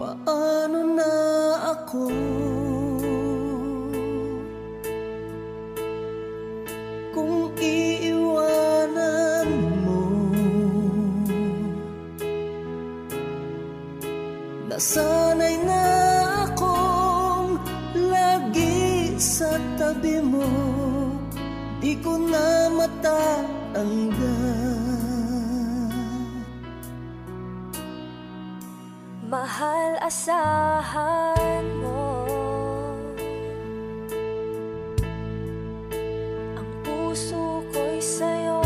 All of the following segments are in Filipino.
Paano na ako kung iiwanan mo? Nasanay na akong lagi sa tabi mo, di ko na matatanggal. Mahal, asahan mo ang puso ko'y sa'yo.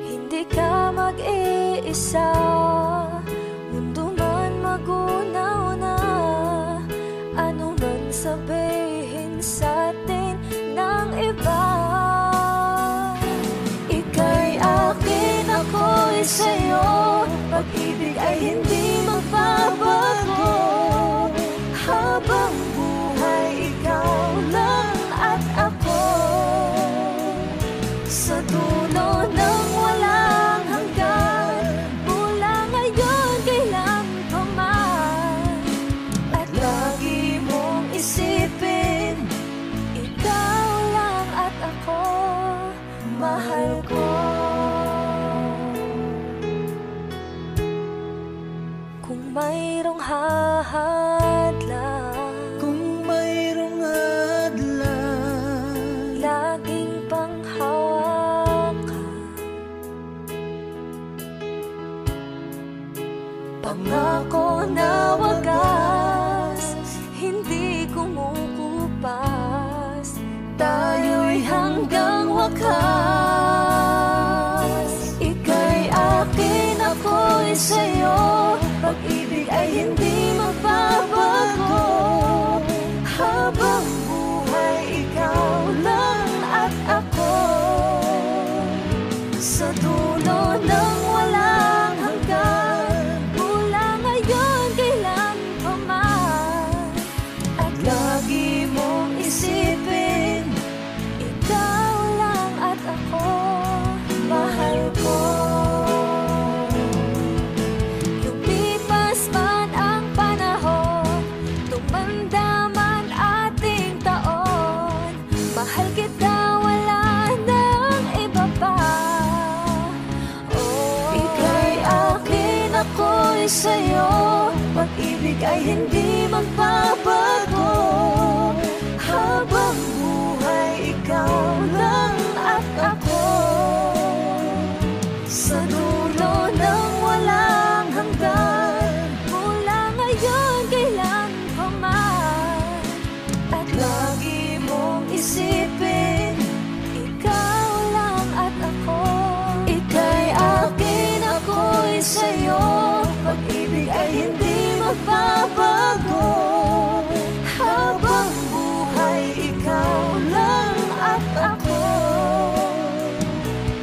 Hindi ka mag-iisa, mundo man magunaw na, ano man sabihin sa'tin ng iba. Ika'y akin, ako'y sa'yo. Pag-ibig ay hindi magbabago, habang buhay ikaw lang at ako. Sa dulo ng walang hanggan, mula ngayon kailan pa man, at lagi mong isipin, ikaw lang at ako, mahal ko. Kung mayroong hadlang, Kung mayroong hadlang, laging panghawakan, pangako na wagas, hindi kumukupas, tayo'y hanggang wakas. Ika'y akin, ako'y sa'yo. Pag-ibig ay hindi magbabago, habang buhay ikaw lang at ako. Sa dulo ng walang hanggan, mula ngayon kailan pa man, at lagi mong isipin, ikaw lang at ako, mahal ko. Mahal kita, wala nang iba pa. Oh, ika'y akin, ako'y sa'yo. Pag-ibig ay hindi magbabago, habang buhay ikaw lang at ako. Sa dulo ng walang hanggan, mula ngayon kailan pa man, at lagi mong isipin, ikaw lang at ako. Ika'y akin, ako'y sa'yo. Pag-ibig ay hindi magbabago, habang buhay ikaw lang at ako.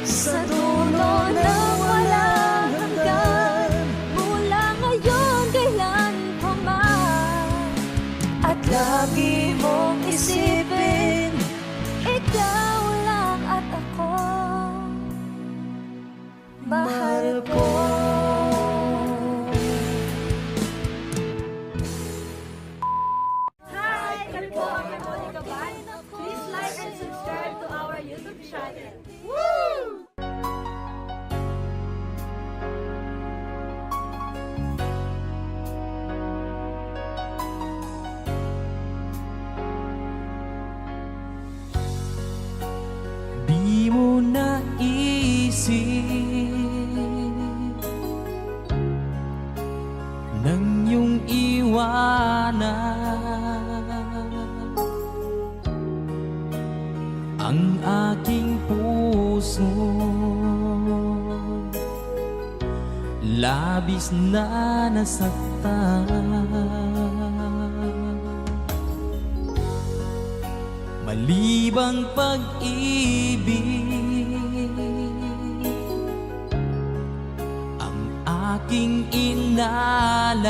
Sa dulo ng walang hanggan, mula ngayon kailan pa man, at lagi mong isipin, ikaw lang at ako, mahal ko. Hi! Kami po ang Monica Band. Please like and subscribe to our YouTube channel. Woo! di mo naisip nang iyong iwanan ang aking puso. Labis na nasaktan, malibang pag-ibig ang aking inalan.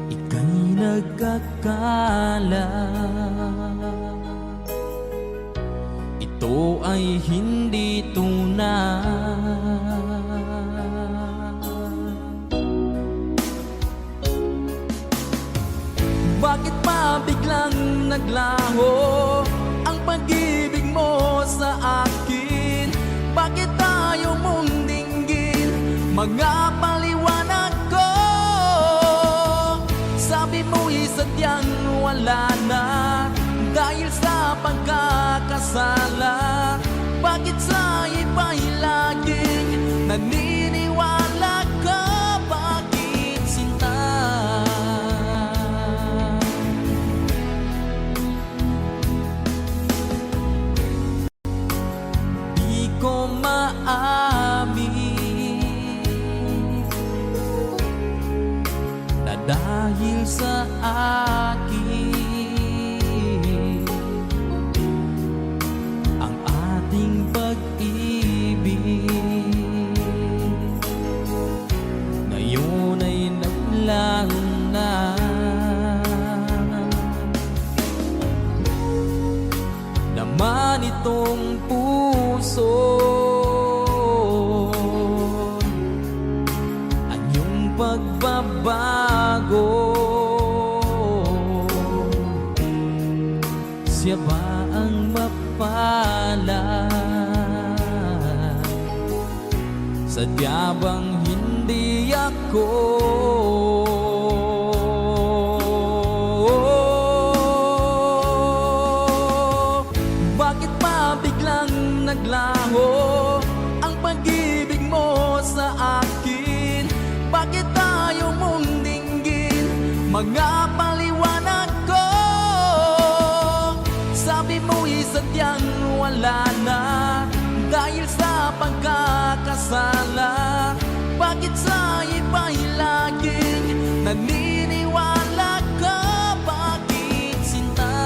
Ika'y nagkakala, ito ito ay hindi tunay. Bakit pa biglang naglaho ang pag-ibig mo sa akin? Bakit tayo mong dinggin mga paliwanag ko? Sabi mo'y sadyang wala na dahil sa pagkakasala. Bakit sa iba'y laging naniniwala ka? Bakit sinta? Di ko maamin na dahil sa akin ang ating pag-ibig ngayon ay naglang na. Naman itong puso anyong pagbabago, siya ba ang mapalad? Sadya bang hindi ako? Bakit pa biglang naglaho ang pag-ibig mo sa akin? Bakit tayo mong dinggin mga paliwanag ko? Sabi mo'y sadyang wala na dahil sa pagkakasala. Bakit sa iba'y laging naniniwala ka? Bakit sinta?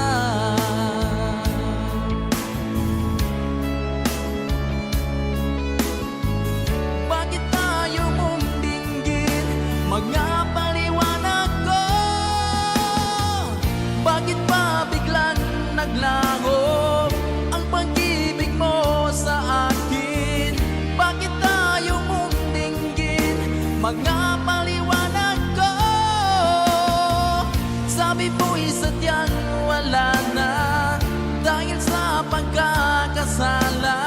Bakit tayo mong dinggin mga paliwanag ko? Bakit pa biglang naglaho ang pag-ibig mo sa akin? Bakit tayo mong dinggin mga paliwanag ko? Sabi mo'y sadyang wala na dahil sa pagkakasala.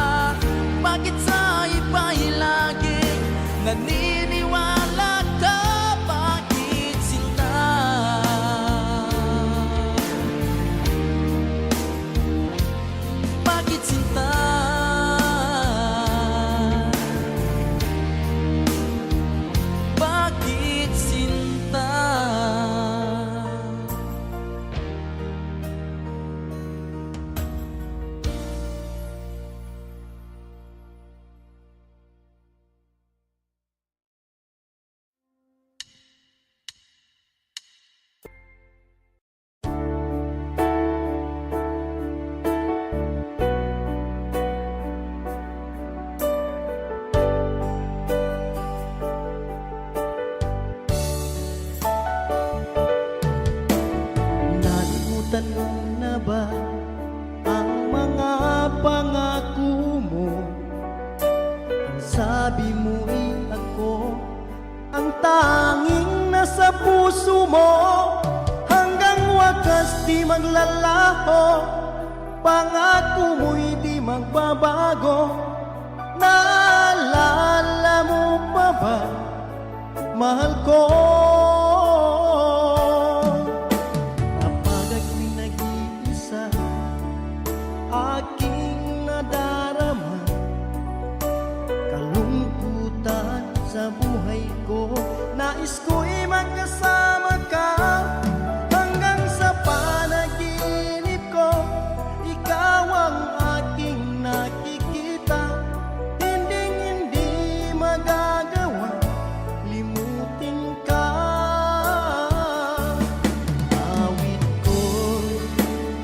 Bakit sa iba'y laging naniniwala ka? Bakit sinta? Bakit sinta? Bakit sinta? Nalimutan mo na ba ang mga pangako mo? Ang sabi mo'y ako ang tanging nasa puso mo. Hanggang wakas di maglalaho, pangako mo'y di magbabago. Naalala mo pa ba, mahal ko? Kapag ako'y nag-iisa, aking nadarama kalungkutan sa buhay ko. Nais ko'y magkasama ka hanggang sa panaginip ko. Ikaw ang aking nakikita, hinding-hindi magagawa limutin ka. Awit ko'y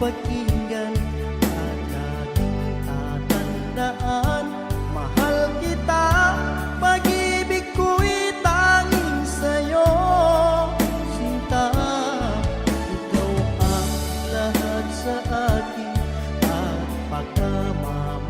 pakinggan at aking tatandaan. Mahal kita, pag-ibig ko'y tanging sa'yo. Sinta, ikaw ang lahat sa akin at pagkamamahal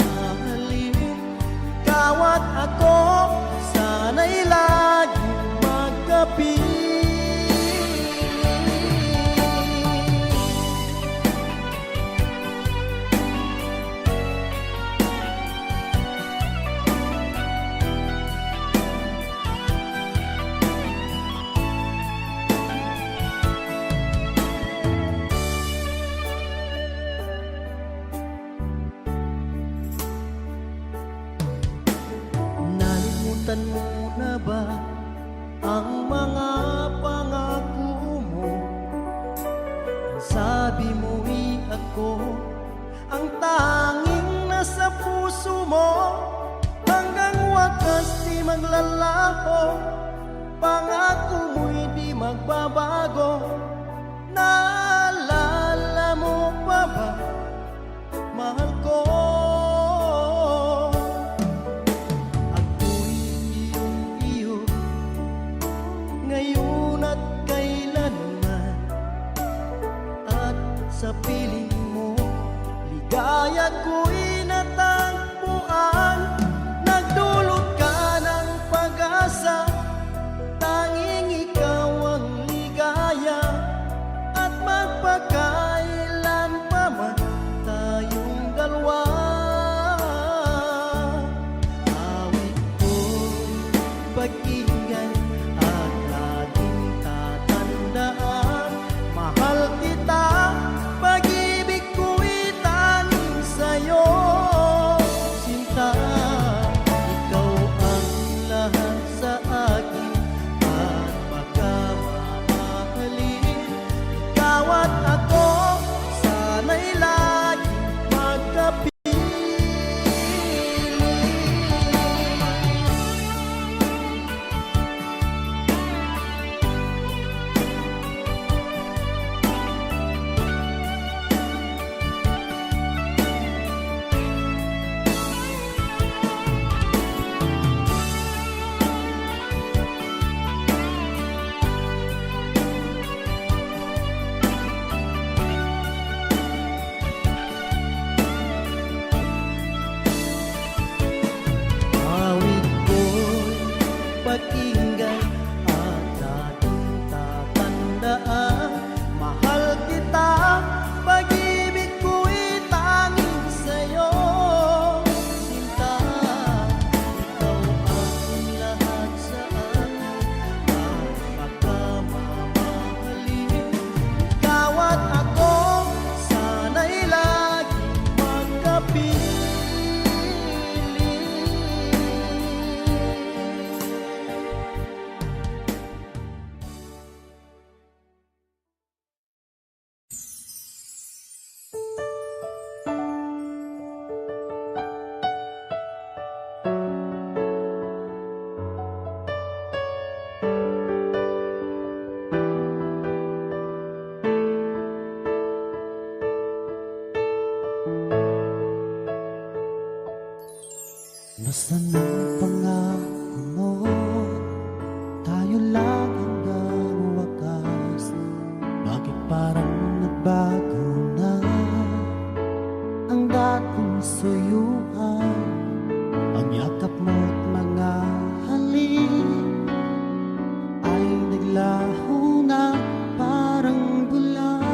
Nasaktan mo na ba ang mga pangako mo? Ang sabi mo'y ako ang tanging nasa puso mo. Hanggang wakas di maglalaho, pangako mo'y di magbabago. Naalala mo pa ba, mahal ko? Ako'y iyong-iyo, ngayon at kailanman. At sa piling mo, ligaya ko'y natagpuan. Nagdulot ka ng pag-asa, tanging ikaw ang ligaya. At magpakailan pa man tayong dalawa. Awit ko'y pakinggan at laging tatandaan. Mahal kita, pag-ibig ko'y tanging sa'yo. Sinta, ikaw ang lahat sa akin at pagkamamahalin. Ikaw at ako, sana'y laging magkapiling. Awit ko'y pakinggan at laging tatandaan. Mahal kita, pag-ibig ko'y tanging sa'yo. Sinta, ikaw ang lahat sa akin at pagkamamahalin. Ikaw at ako, sana'y laging magkapiling. Nasaan ang pangako mo? Tayo lang hanggang wakas. Bakit parang nagbago na ang dating suyuan? Ang yakap mo't mga halik ay naglaho na parang bulan.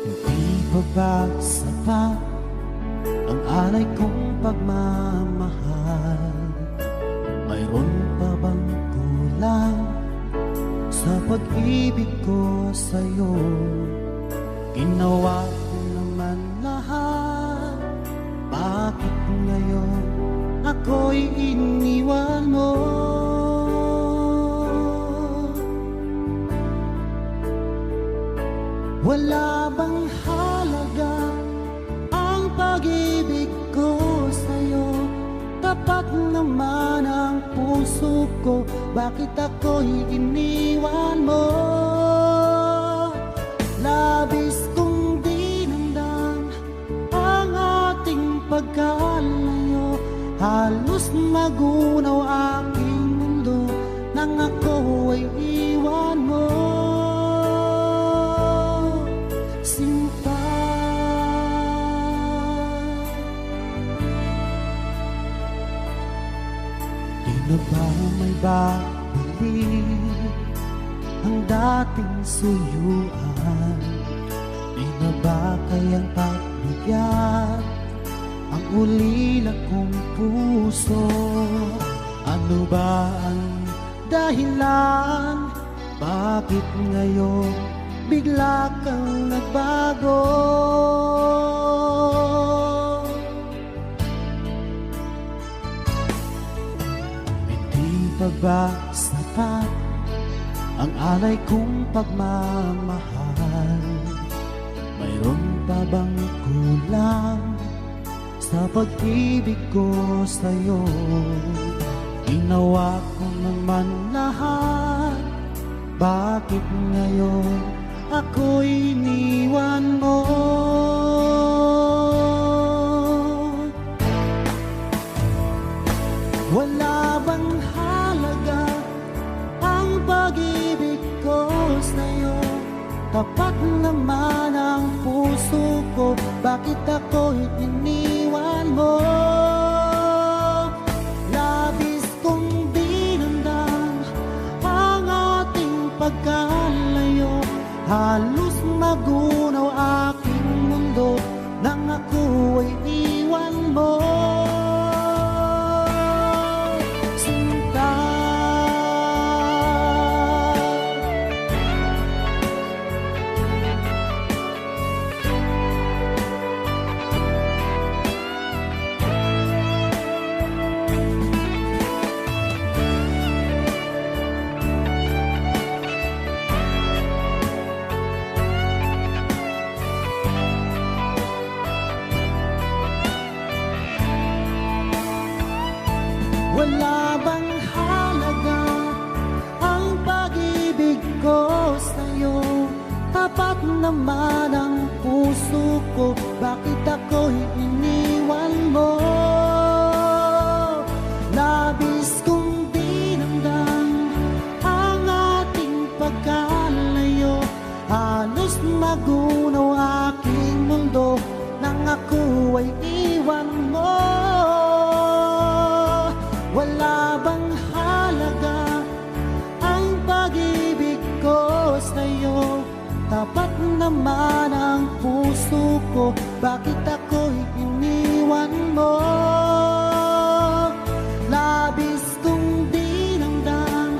Hindi pa ba sapat ang alay kong pagmamahal? Mayroon pa bang kulang sa pag-ibig ko sa'yo? Ginawa ko naman lahat, bakit ngayon ako'y iniwan mo? Wala bang halaga ang pag-ibig ko sa'yo? Tapat naman ang puso ko, bakit ako'y iniwan mo? Labis kong dinamdam ang ating pagkalayo. Halos magunaw aking mundo nang ako ay iwan mo. Sinta, di na ba may babalik ang dating suyuan? Di na ba kayang pagbigyan ang ulila kong puso? Ano ba ang dahilan? Bakit ngayon bigla kang nagbago? Sipag ba sapat ang alay kong pagmamahal? Mayroon pa bang kulang sa pag-ibig ko sa'yo? Ginawa ko naman lahat, bakit ngayon ako'y iniwan mo? Wala bang halaga ang pag-ibig ko sa'yo? Tapat naman ang puso ko, bakit ako'y iniwan mo? Labis kong dinamdam ang ating pagkalayo, halos magunaw aking mundo nang ako'y iwan mo. Wala bang halaga ang pag-ibig ko sa'yo? Tapat naman ang puso ko, bakit ako'y iniwan mo? Labis kong dinamdam ang ating pagkalayo, halos magunaw aking mundo nang ako ay iwan mo. Wala bang halaga ang pag-ibig ko sa'yo? Tapat naman ang puso ko, bakit ako'y iniwan mo? Labis kong dinamdam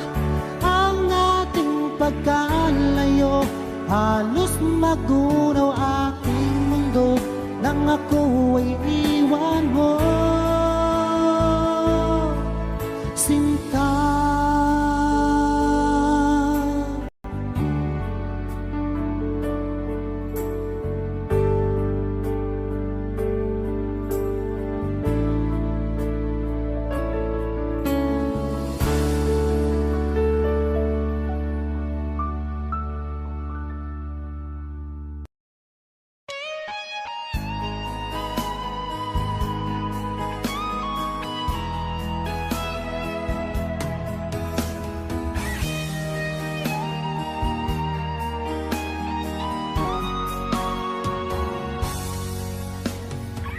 ang ating pagkalayo, halos magunaw aking mundo nang ako ay iwan mo. Sinta,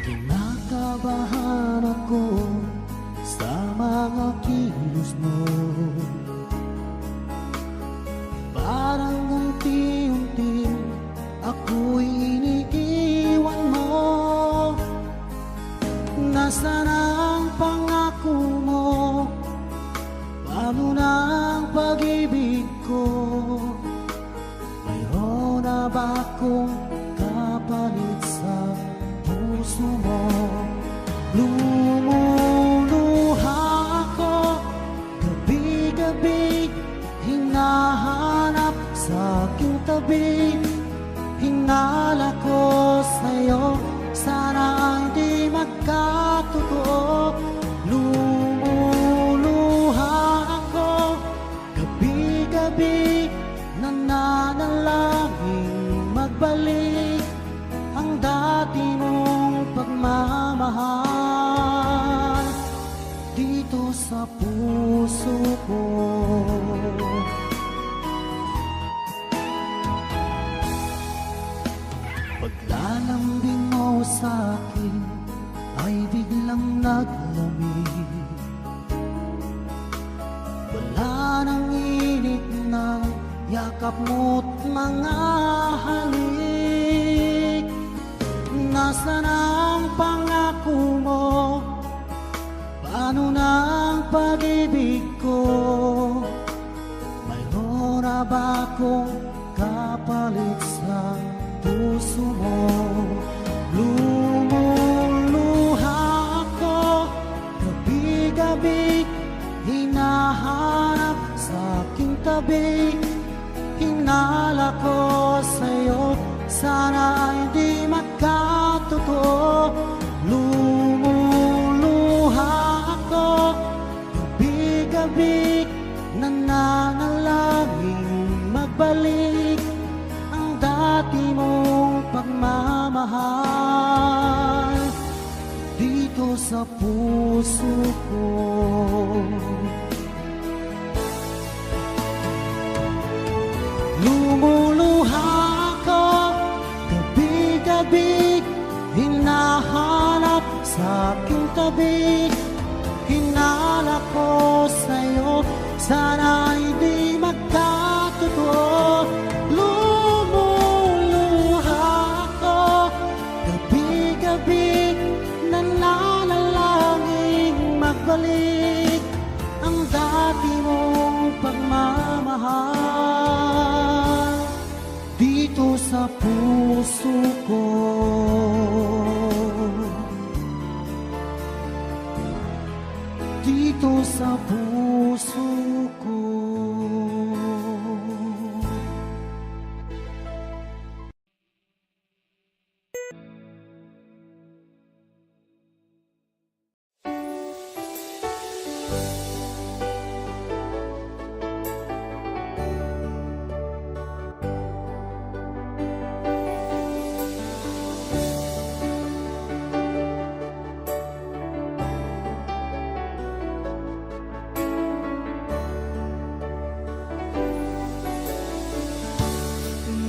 kinakabahan ako sa mga kilos mo. Parang unti-unti ako'y iniiwan mo. Nasaan ang pangako mo? Paano na ang pag-ibig ko? Mayroon na ba akong kapalit sa puso mo? Lumuluha ako gabi-gabi, hinahanap sa aking tabi. Hinala ko sa'yo, sana hindi magkatotoo. Lumuluha ako gabi-gabi, nananalangin magbalik ang dati mong pagmamahal dito sa puso ko. Paglalambing mo sa akin ay biglang naglamig. Wala nang init ng yakap mo't mga halik. Nasaan ang pangako mo? Paano na ang pag-ibig ko? Mayroon na ba akong kapalit sa puso mo? Lumuluha ako gabi-gabi, hinahanap sana hindi magkatotoo. Lumuluha ako, gabi-gabi, nananalangin magbalik ang dati mong pagmamahal dito sa puso ko. Lumuluha ako, gabi-gabi, hinahanap sa aking tabi. Hinala ko sa'yo, sana hindi magkatotoo. Lumuluha ako, gabi-gabi, nananalangin magbalik ang dati mong pagmamahal dito sa puso ko. Dito sa puso ko.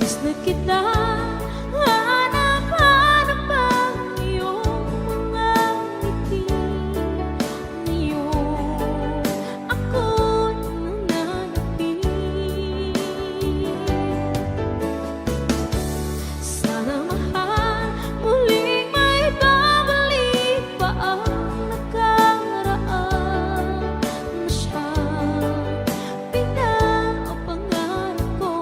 Miss na kita, hanap-hanap ang iyong mga ngiti. Ngayon, ako'y nananapin. Sana mahal, muling may babalik pa ang nakaraan na siyang pinapangarap ko.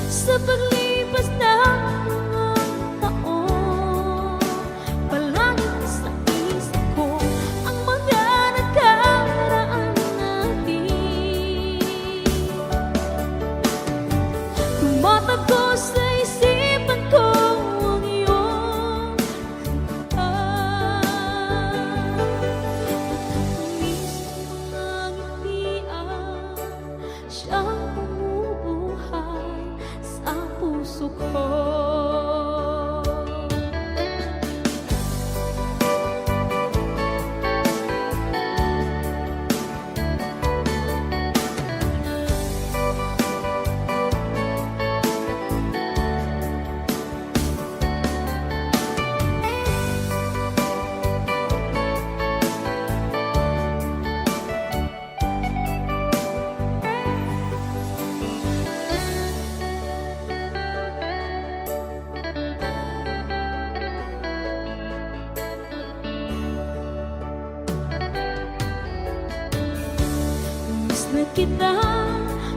Sa paglipas ng mga taon, palaging sa isip ko ang mga nakaraan natin. Tumatakbo sa isipan ko ang iyong kanta. Matamis ang mga ngitian, siyang bumubuhay sa puso ko. Miss na kita,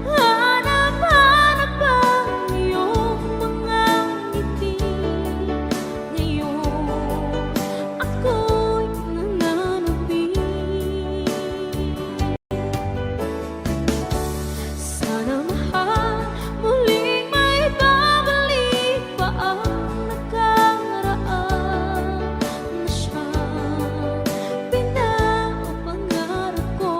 hanap-hanap ang iyong mga ngiti. Ngayon, ako'y nananapin. Sana mahal, muling may babalik pa ang nakaraan na siyang pinapangarap ko.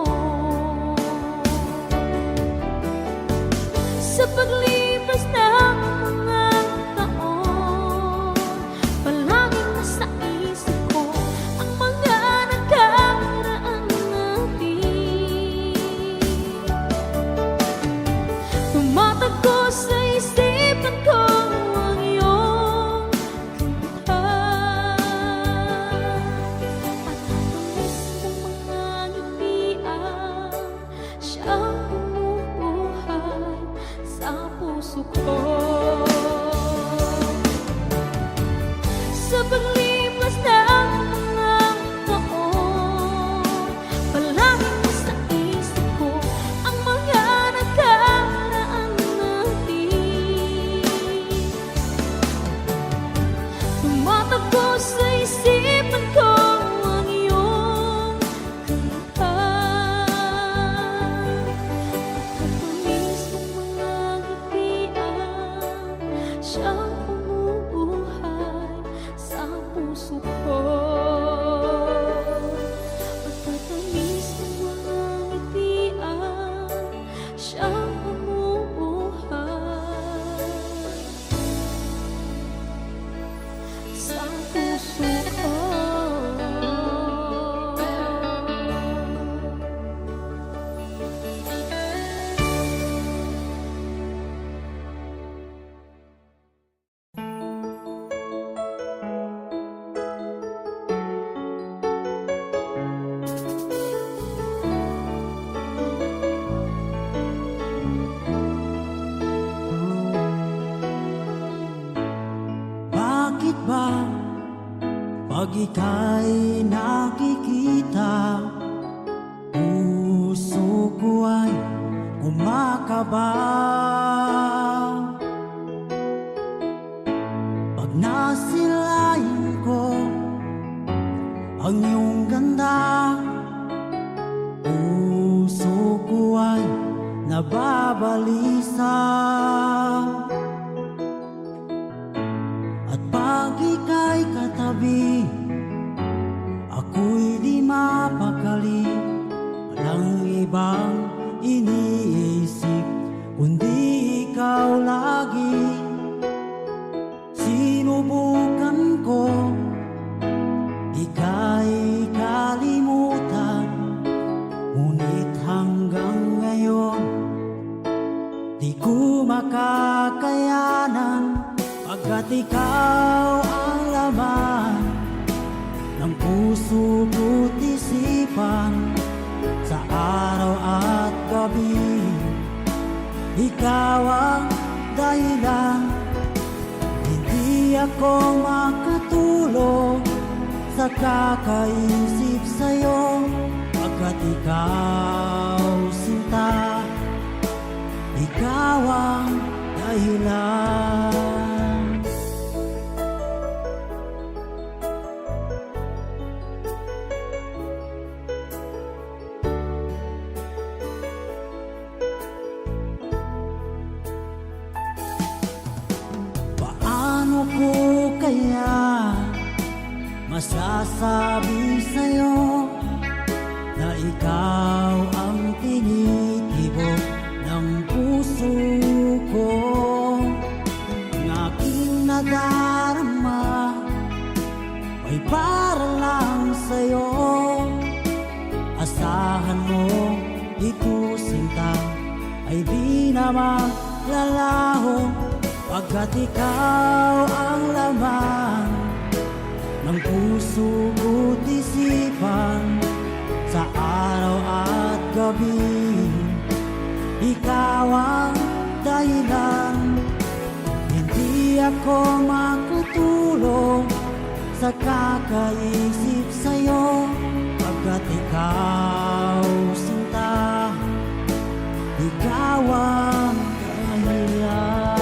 Sa paglipas ng mga taon, palaging nasa isip ko ang mga nakaraan natin. Tumatakbo sa isipan ko ang iyong kanta. At tamis ng mga ngitian, siyang bumubuhay sa puso ko. Sa paglipas ng mga taon, palaging nasa isip ko ang mga nakaraan natin. Tumatakbo sa isipan ko ang iyong kanta. At tamis ng mga pag ika'y nakikita, puso ko ay kumakaba. Pag nasilayan ko ang iyong ganda, puso ko ay nababalisa. At pag ika'y katabi, ako'y di mapakali. Walang ibang iniisip kundi ikaw lagi. Sinubukan ko ika'y kalimutan, ngunit hanggang ngayon di ko makakayanan. Pagkat ikaw ang laman ng puso ko't isipan, sa araw at gabi ikaw ang dahilan. Hindi ako makatulog sa kakaisip sa'yo, pagkat ikaw sinta, ikaw ang dahilan. Paano ko kaya masasabi sa'yo na ikaw ang tinitibok ng puso ko? Ang aking nadarama ay para lang sa'yo. Asahan mo ito sinta ay di na maglalaho, pagkat ikaw ang laman ng puso ko't isipan, sa araw at gabi ikaw ang dahilan. Hindi ako makatulog sa kakaisip sa'yo, pagkat ikaw sinta, ikaw ang dahilan.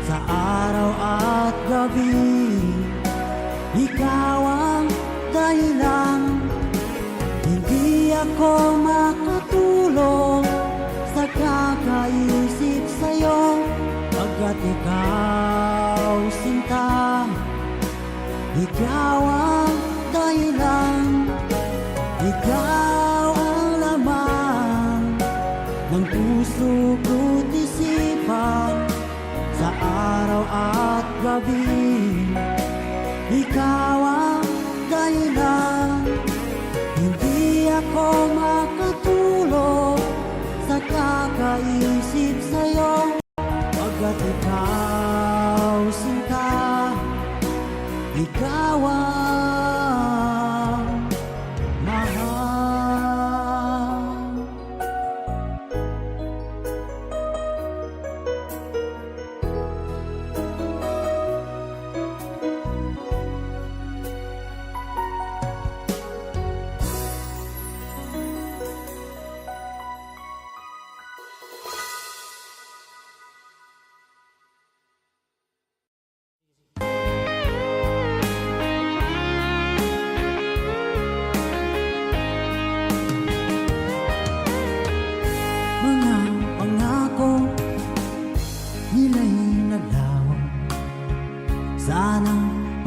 Sa araw at gabi ikaw ang dahilan. Hindi ako makatulog sa kakaisip sa'yo, pagkat ikaw sinta, ikaw ang dahilan. Ikaw ang laman ng puso ko't isipan, sa araw at gabi ikaw ang dahilan. Hindi ako makatulog sa kakaisip sa'yo, pagkat ikaw sinta, ikaw ang mahal.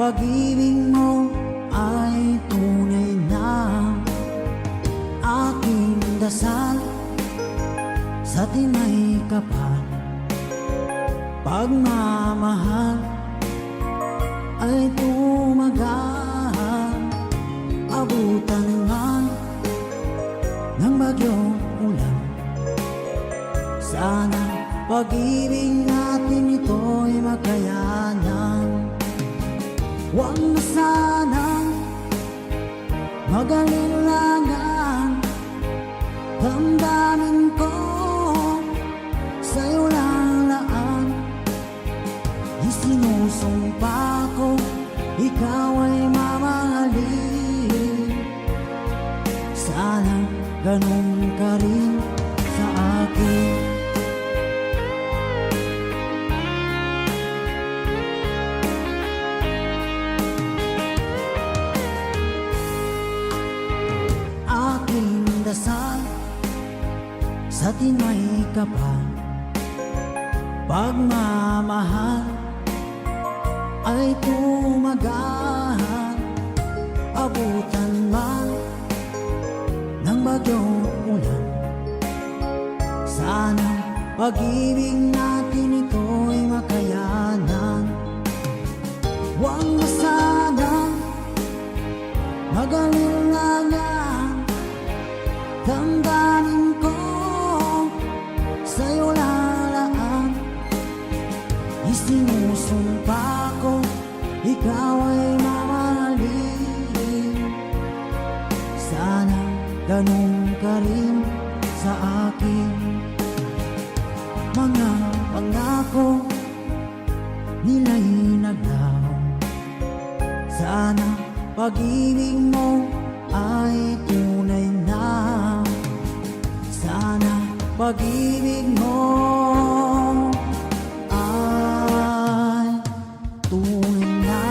Pag-ibig mo ay tunay na aking dasal sa tinay kapal, pagmamahal ay tumagal. Abutan man ng bagyong ulan, sana pag-ibig natin ito'y makayanan. Huwag na sanang mag-alilangan, damdamin ko sa'yo lang laan. Isinusumpa ko, ikaw ay mamahalin. Sana ganun ka rin sa akin. Aking dasal sa tinay kapal, pagmamahal ay tumagal. Abutan man ng bagyong ulan, sana pag-ibig natin ito'y makayanan. Huwag na sanang mag-alilangan, damdamin ko sa'yo lalaan. Isinusumpa ko, ikaw ay mamahalin. Sana ganun ka rin sa akin. Mga pangako nila'y naglaho, sana pag-ibig mo ay tunay na. Sana pag-ibig mo ay tunay na.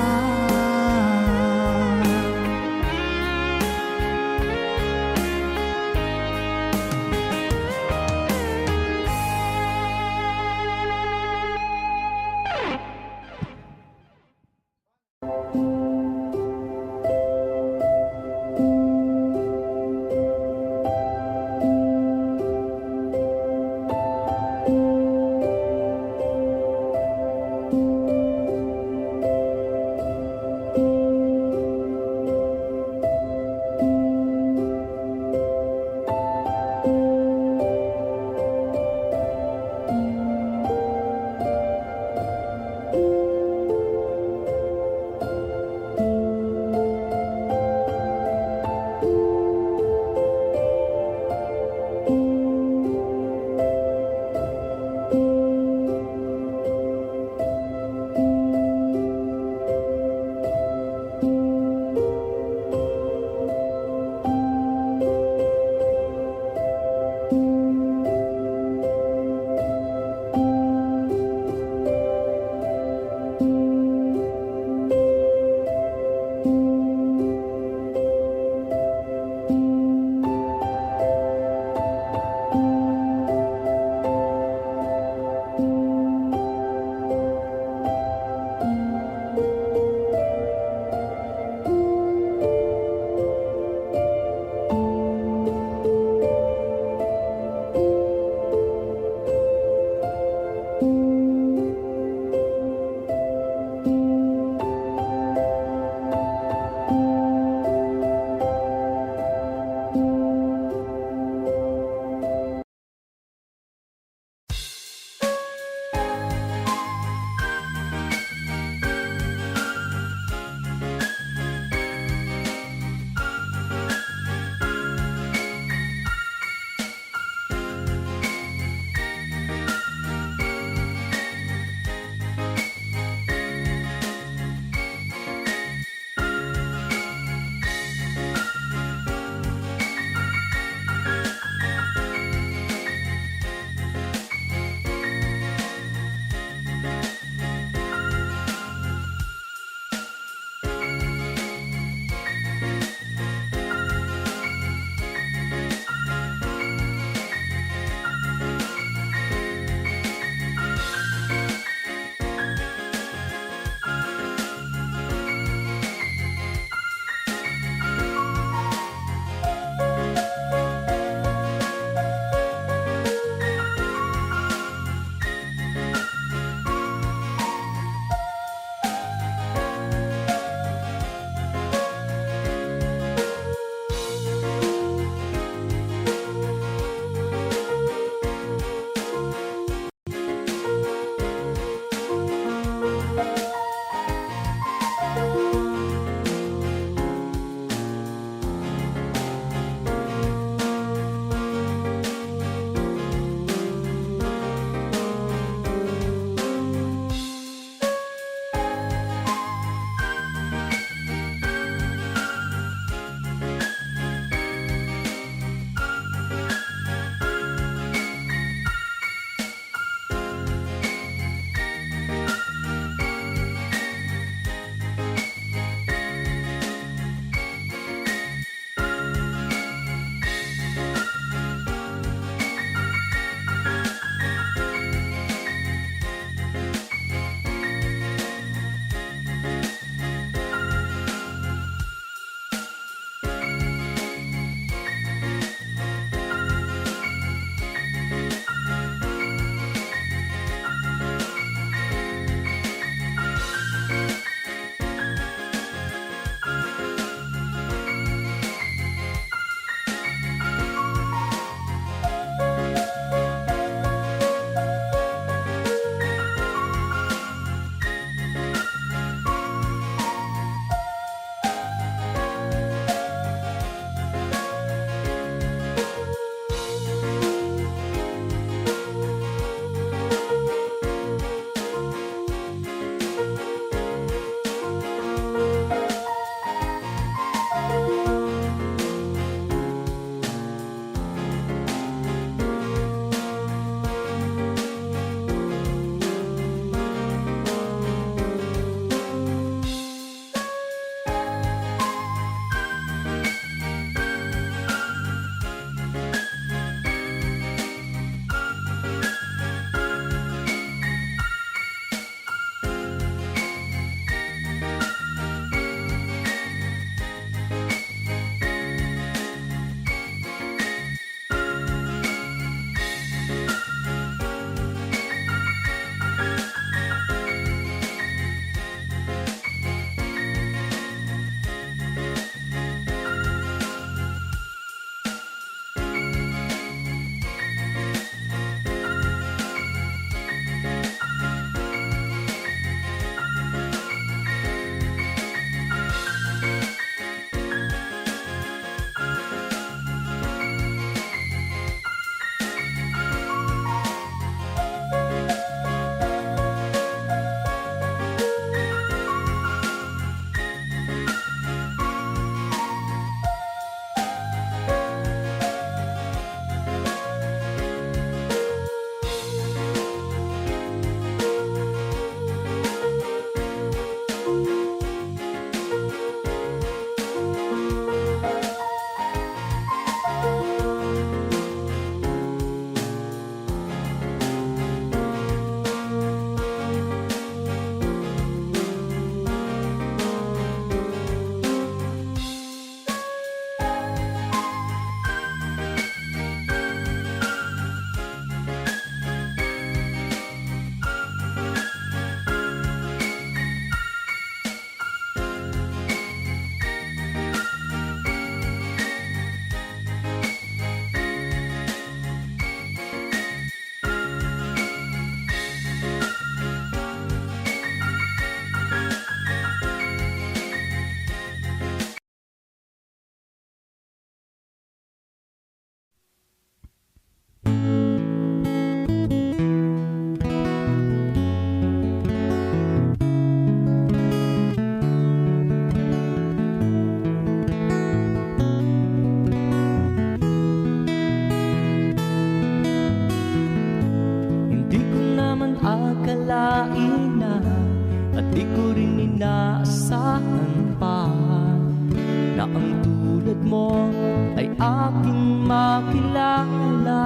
aking makilala.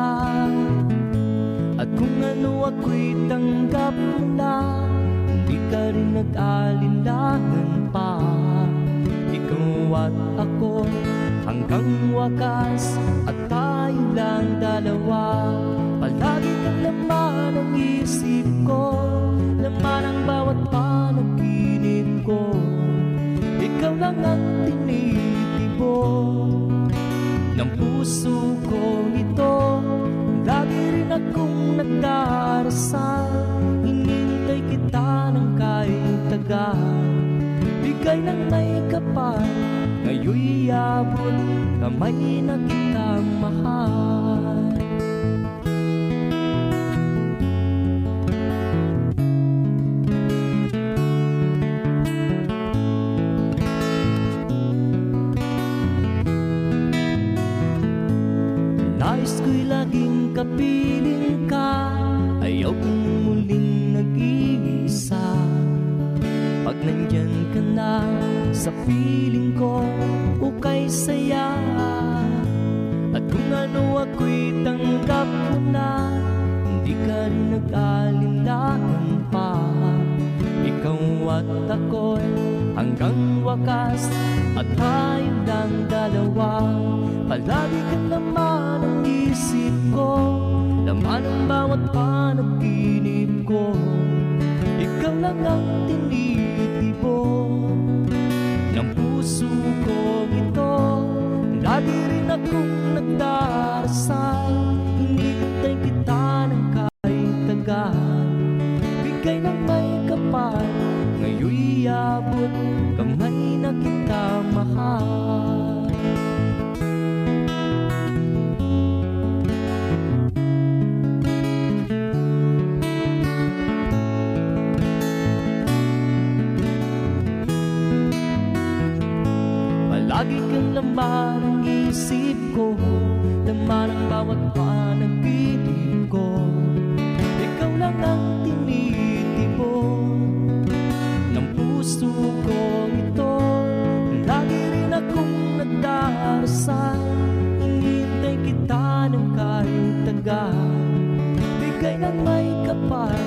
At kung ano ako'y tanggap mo na, hindi ka rin nag-alinlangan pa. Ikaw at ako hanggang wakas, at tayo lang dalawa. Palagi kang laman ng isip ko, laman ang bawat panaginip ko. Ikaw lang ang tinitibok ng puso ko ito. Lagi rin akong nagdarasal, hinintay kita ng kahit tagal. Bigay ng may kapal, ngayon'y abot kamay na kitang mahal. Nais ko'y laging kapiling ka, ayaw kong muling nag-iisa. Pag nandyan ka na sa piling ko, ukay saya. At kung ano ako'y tanggap mo na, hindi ka rin nag-alinlangan pa. Ikaw at ako'y hanggang wakas, at tayo lang dalawa. Palagi kang laman ng isip ko, laman ang bawat panaginip ko. Ikaw lang ang tinitibok ng puso ko ito. Lagi rin akong nagdarasal, hinintay kita ng kahit tagal. Bigay ng may kapal, ngayon'y abot kamay na kita mahal. Lagi kang laman ng isip ko, laman ang bawat panaginip ko. Ikaw lang ang tinitibok ng puso ko ito. Lagi rin akong nagdarasal, hinintay kita ng kahit tagal. Bigay ng may kapal,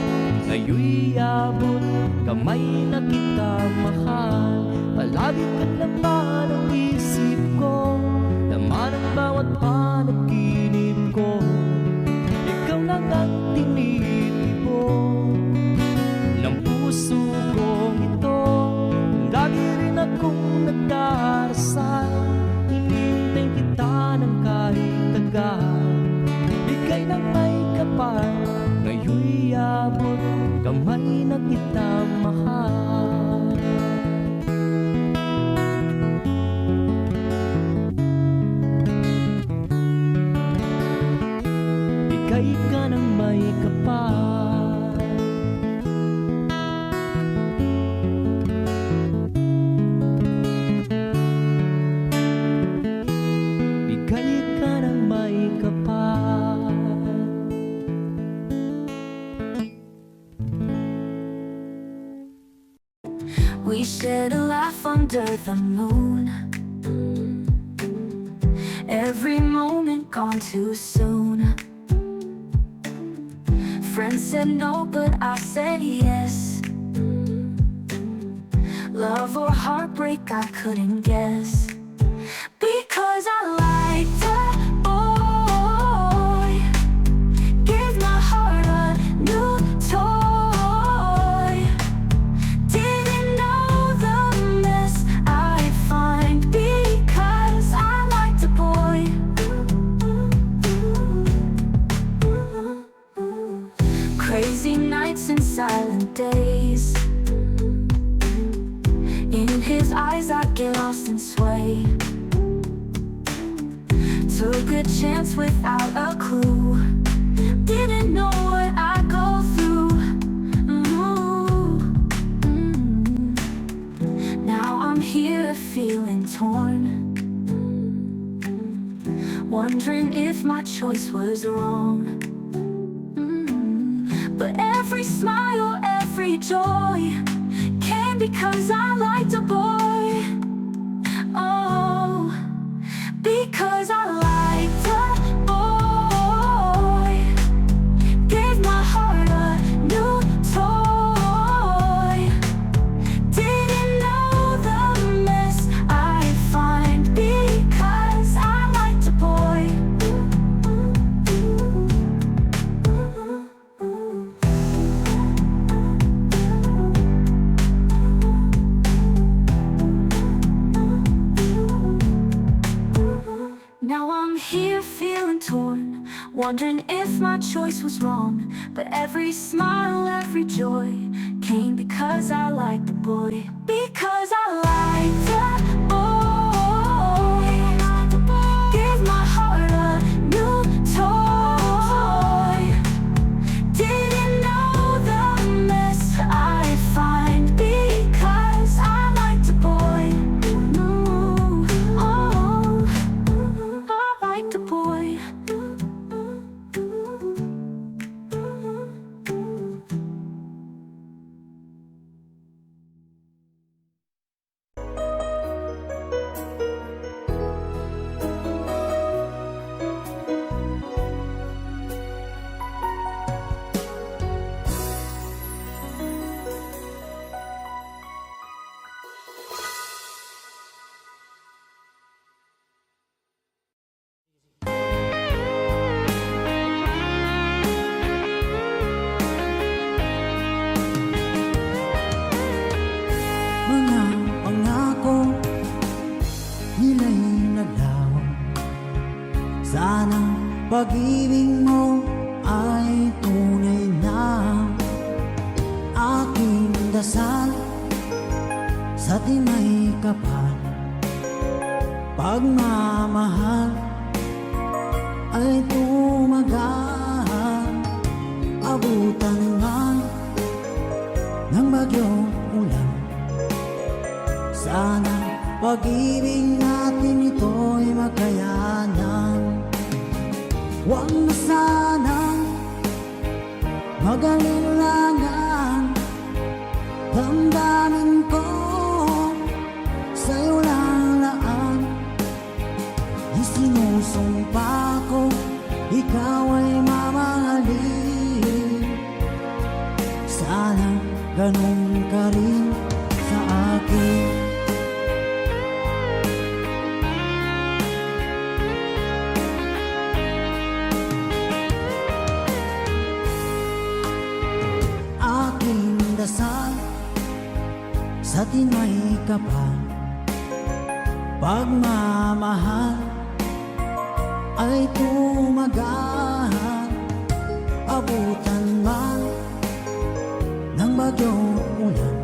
ngayon'y abot kamay na kita mahal. Palagi kang laman ng isip ko, laman ang bawat panaginip ko. Ikaw lang ang tinitibok ng puso ko ito. Lagi rin akong nagdarasal, hinintay kita ng kahit tagal. Bigay ng may kapal, ngayon'y abot kamay na kita mahal. Bigay ka ng may kapal, bigay ka ng may kapal. We shared a laugh under the moon. Every moment gone too soon. Friends said no, but I said yes. Love or heartbreak, I couldn't guess. Because I liked a boy, give my heart a new toy. Didn't know the mess I'd find, because I liked a boy. Crazy nights and silent days, in his eyes I get lost and sway. Took a chance without a clue, didn't know what I'd go through. Now I'm here feeling torn, wondering if my choice was wrong. But every smile, every joy came because I liked a boy. Oh, because I liked wondering if my choice was wrong. But every smile, every joy came because I liked the boy. Because I liked the boy. Gave my heart a new toy. Didn't know the mess I'd find because I liked the boy. Oh, I liked the boy. Mga pangako nila'y naglawan. Sana pag-ibig mo ay tunay na. Aking dasal sa timay kapal, pagmamahal ay tumagal. Abutan man ng bagyong ulan, sana pag-ibig natin ito'y makayanan. Huwag na sanang mag-alilangan. Damdamin ko sa'yo lang laan. Isinusumpa ko ikaw ay mamahalin. Sana ganun ka rin sa akin. Aking dasal sa tinay kapal, pagmamahal ay tumagal. Abutan man ng bagyong ulan,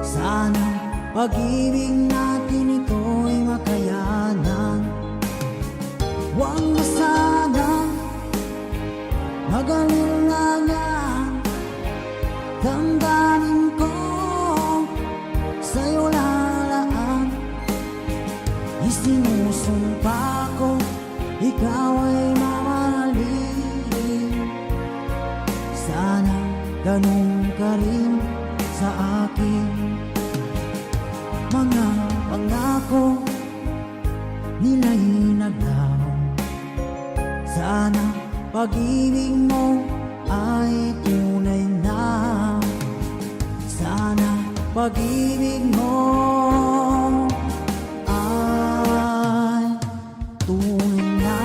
sana pag-ibig natin ito'y makayanan. Huwag na sanang mag-alilangan. Damdamin ko sa'yo lalaan. Isinusumpa ko ikaw ay mamahalin. Sana ganun ka rin sa akin. Mga pangako nila'y naglaho. Sana pag-ibig mo ay tunay na. Sana pag-ibig mo ay tunay na.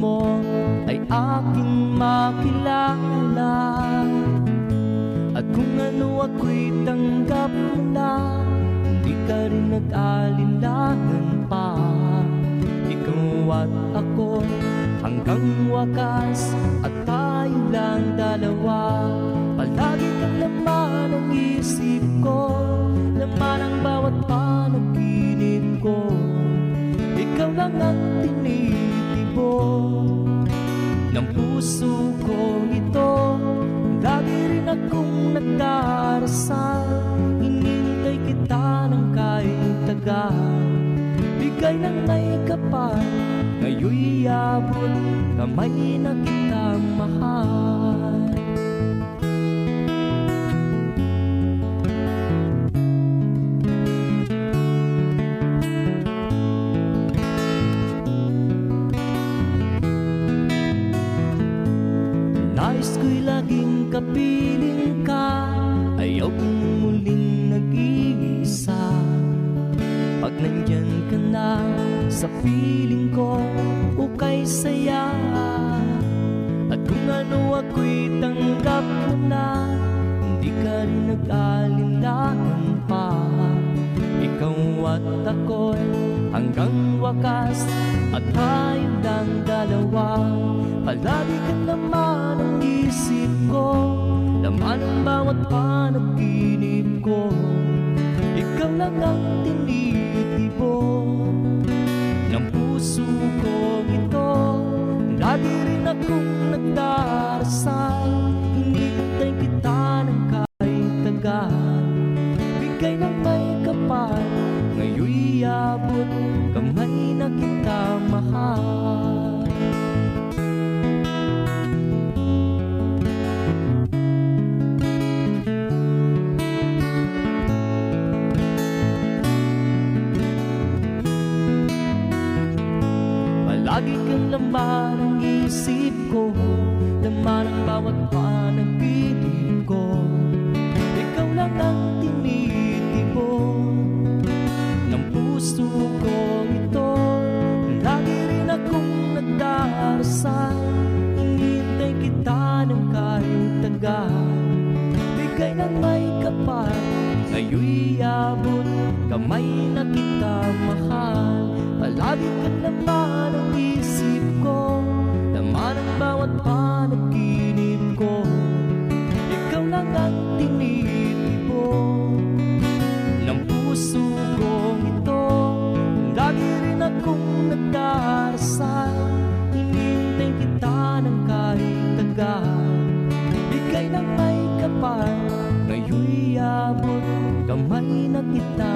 mo ay aking makilala. At kung ano ako'y tanggap mo na, hindi ka rin nag-alinlangan pa. Ikaw at ako hanggang wakas, at tayo lang dalawa. Palagi kang laman ng isip ko, laman ang bawat panaginip ko. Ikaw lang ang tinitibok ng puso ko ito. Lagi rin akong nagdarasal, hinintay kita ng kahit tagal. Bigay ng may kapal, ngayon'y abot kamay na kita mahal. Nais ko'y laging kapiling ka, ayaw kong muling nag-iisa. Pag nandyan ka na sa piling ko, ukay saya. At kung ano ako'y tanggap mo na, hindi ka rin nag-alinlangan pa. Ikaw at ako'y hanggang wakas, at tayo lang dalawa. Palagi ka naman ang isip ko, laman ang bawat panaginip ko. Ikaw lang ang tinitibok ng puso ko ito. Lagi rin akong nagdarasal, hinintay kita ng kahit tagal. Bigay ng may kapal, ngayon'y abot kamay na kita mahal. Lagi kang laman ang isip ko, laman ang bawat panaginip ko. Ikaw lang ang tinitibok ng puso ko ito. Lagi rin akong nagdarasal, hinintay kita ng kahit tagal. Bigay ng may kapal, ngayon'y abot kamay na kita mahal. Palagi ka naman ang isip ko, laman ang bawat panaginip ko. Ikaw lang ang tinitibok ng puso ko ito. Lagi rin akong nagdarasal, hinintay kita ng kahit tagal. Bigay ng may kapal, ngayon'y abot kamay na kita